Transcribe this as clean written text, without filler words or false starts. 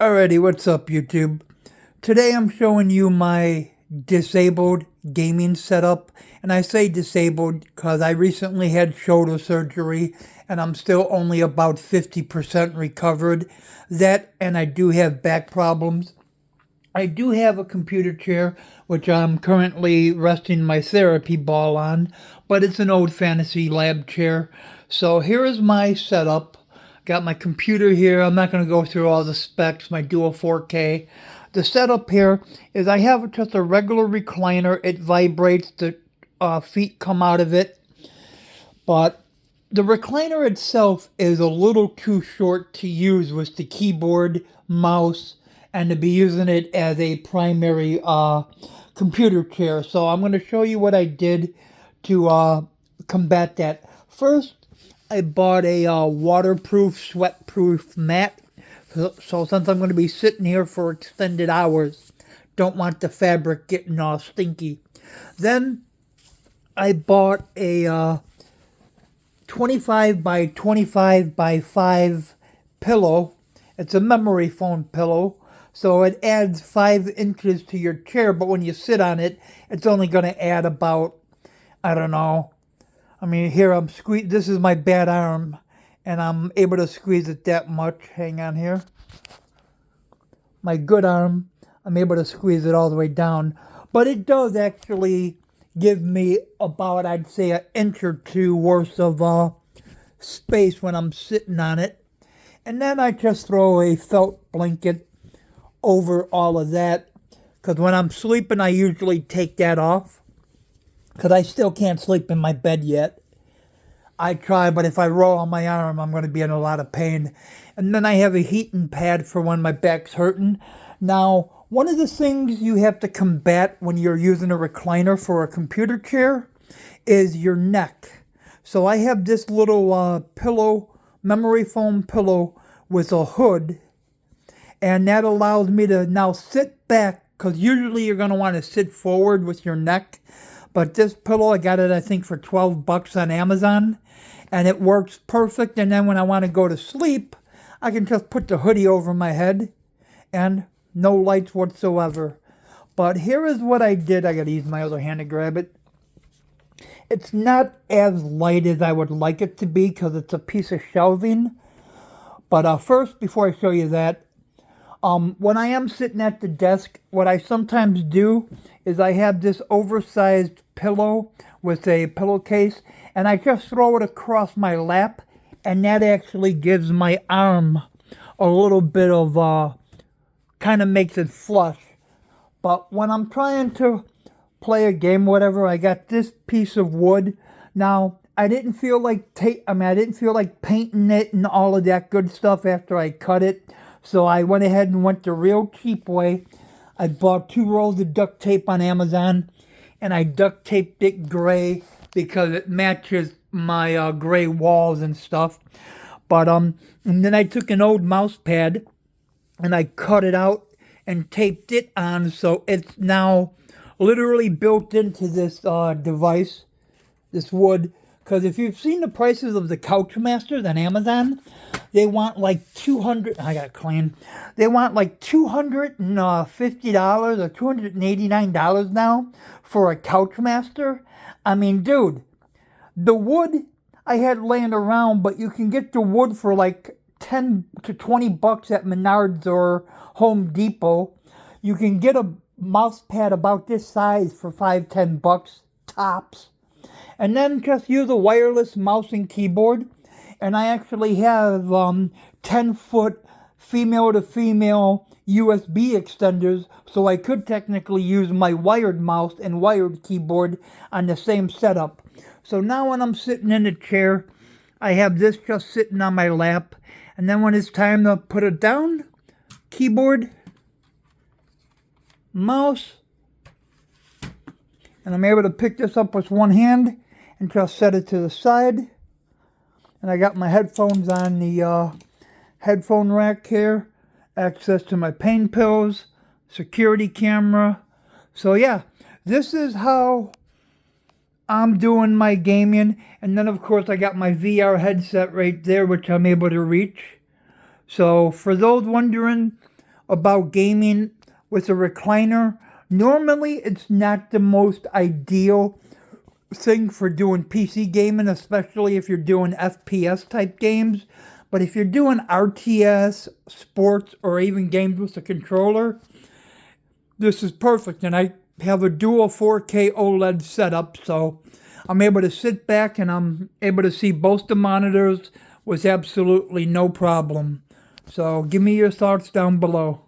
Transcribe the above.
Alrighty, what's up YouTube? Today I'm showing you my disabled gaming setup, and I say disabled because I recently had shoulder surgery and I'm still only about 50% recovered. That and I do have back problems. I do have a computer chair which I'm currently resting my therapy ball on, but it's an old fantasy lab chair. So here is my setup. Got my computer here. I'm not going to go through all the specs, my dual 4K. The setup here is I have just a regular recliner. It vibrates, the feet come out of it. But the recliner itself is a little too short to use with the keyboard, mouse, and to be using it as a primary computer chair. So I'm going to show you what I did to combat that. First, I bought a waterproof, sweat-proof mat. So since I'm going to be sitting here for extended hours, don't want the fabric getting all stinky. Then I bought a 25 by 25 by 5 pillow. It's a memory foam pillow. So it adds 5 inches to your chair, but when you sit on it, it's only going to add about, I don't know. I mean, here I'm squeeze. This is my bad arm, and I'm able to squeeze it that much. Hang on here. My good arm, I'm able to squeeze it all the way down. But it does actually give me about, I'd say, an inch or two worth of space when I'm sitting on it. And then I just throw a felt blanket over all of that, because when I'm sleeping, I usually take that off, because I still can't sleep in my bed yet. I try, but if I roll on my arm, I'm going to be in a lot of pain. And then I have a heating pad for when my back's hurting. Now, one of the things you have to combat when you're using a recliner for a computer chair is your neck. So I have this little pillow, memory foam pillow with a hood, and that allows me to now sit back, because usually you're going to want to sit forward with your neck. But this pillow, I got it, I think, for 12 bucks on Amazon. And it works perfect. And then when I want to go to sleep, I can just put the hoodie over my head and no lights whatsoever. But here is what I did. I got to use my other hand to grab it. It's not as light as I would like it to be because it's a piece of shelving. But first, before I show you that, when I am sitting at the desk, what I sometimes do is I have this oversized pillow with a pillowcase, and I just throw it across my lap, and that actually gives my arm a little bit of, kind of makes it flush. But when I'm trying to play a game, whatever, I got this piece of wood. Now, I didn't feel like painting it and all of that good stuff after I cut it. So I went ahead and went the real cheap way. I bought 2 rolls of duct tape on Amazon, and I duct taped it gray because it matches my gray walls and stuff. But and then I took an old mouse pad and I cut it out and taped it on, so it's now literally built into this device, this wood. Because if you've seen the prices of the Couchmasters on Amazon, they want like $200. I got clean. They want like $250 or $289 now for a Couchmaster. I mean, dude, the wood I had laying around, but you can get the wood for like 10 to 20 bucks at Menards or Home Depot. You can get a mouse pad about this size for 5-10 bucks tops. And then just use a wireless mouse and keyboard. And I actually have 10-foot female-to-female USB extenders, so I could technically use my wired mouse and wired keyboard on the same setup. So now when I'm sitting in the chair, I have this just sitting on my lap. And then when it's time to put it down, keyboard, mouse, and I'm able to pick this up with one hand and just set it to the side. And I got my headphones on the headphone rack here, access to my pain pills, security camera. So yeah, this is how I'm doing my gaming. And then of course I got my VR headset right there, which I'm able to reach. So for those wondering about gaming with a recliner. Normally, it's not the most ideal thing for doing PC gaming, especially if you're doing FPS type games. But if you're doing RTS, sports, or even games with a controller, this is perfect. And I have a dual 4K OLED setup, so I'm able to sit back and I'm able to see both the monitors with absolutely no problem. So give me your thoughts down below.